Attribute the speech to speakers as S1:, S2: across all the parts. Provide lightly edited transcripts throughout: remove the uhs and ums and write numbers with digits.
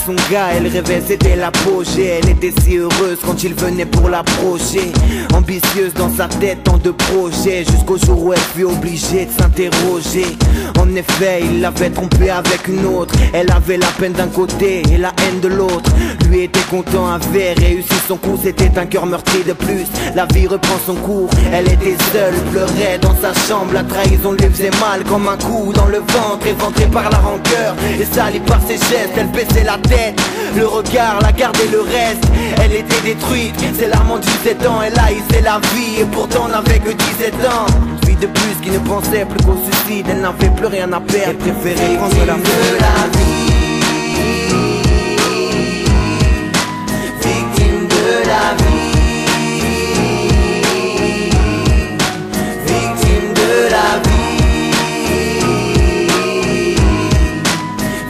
S1: son gars, elle rêvait, c'était l'apogée. Elle était si heureuse quand il venait pour l'approcher. Ambitieuse dans sa tête, tant de projets, jusqu'au jour où elle fut obligée de s'interroger. En effet, il l'avait trompée avec une autre. Elle avait la peine d'un côté et la haine de l'autre. Lui était content, avait réussi son coup, c'était un cœur meurtri de plus. La vie reprend son cours, elle était seule, pleurait dans sa chambre. La trahison lui faisait mal comme un coup dans le ventre, éventré par la rancœur et salie par ses gestes. Elle baissait la tête, le regard, la garde et le reste. Elle était détruite, ses larmes ont 17 ans. Elle haïssait la vie et pourtant n'avait que 17 ans. Une fille de plus qui ne pensait plus qu'au suicide. Elle n'avait plus rien à perdre, elle préférait prendre la vie de la vie. Victime de la vie. Victime de la vie.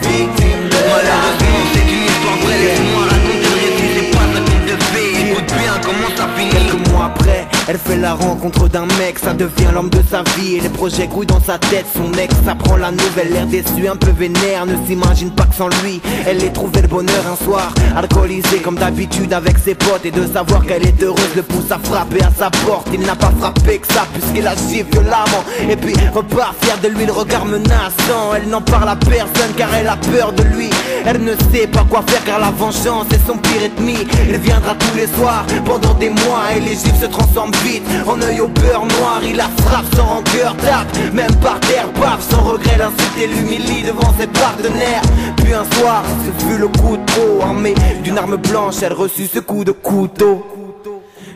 S1: Victime de la vie.
S2: C'est une histoire vraie, laisse-moi raconter le récit, c'est pas un conte de fées. Écoute bien comment ça finit.
S1: Quelques mois après, elle fait la rencontre d'un mec, ça devient l'homme de sa vie. Et les projets grouillent dans sa tête, son ex apprend la nouvelle. L'air déçu, un peu vénère, ne s'imagine pas que sans lui elle ait trouvé le bonheur un soir. Alcoolisée comme d'habitude avec ses potes, et de savoir qu'elle est heureuse le pousse à frapper à sa porte. Il n'a pas frappé que ça puisqu'il agit violemment, et puis repart fier de lui, le regard menaçant. Elle n'en parle à personne car elle a peur de lui. Elle ne sait pas quoi faire car la vengeance est son pire ennemi. Il viendra tous les soirs pendant des mois et les gifs se transforment vite en œil au beurre noir. Il la frappe sans rancœur, tape même par terre, paf, sans regret l'insulte et l'humilie devant ses partenaires. Puis un soir, ce fut le coup de trop. Armée d'une arme blanche, elle reçut ce coup de couteau.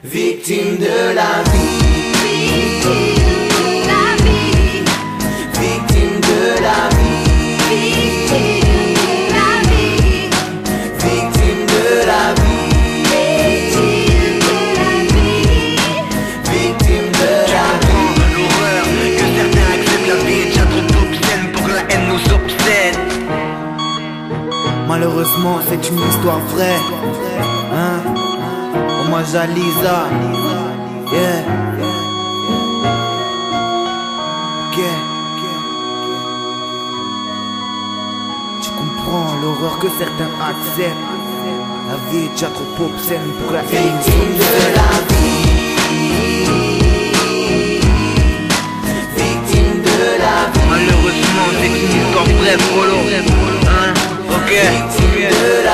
S1: Victime de la vie. Victime de la vie. Victime de la vie. Victime de la vie. Victime de la vie.
S2: L'horreur que certains acceptent, la vie est déjà trop obscène pour que la haine nous obsède.
S1: Malheureusement, c'est une histoire vraie. Hein? Hommage à Lisa. Yeah. Ok. Tu comprends l'horreur que certains acceptent. La vie est déjà trop obscène pour la haine. Victime de la vie. Victime de la vie.
S2: Malheureusement, c'est une histoire vraie, Polo. Hein? Ok.
S1: Victime de la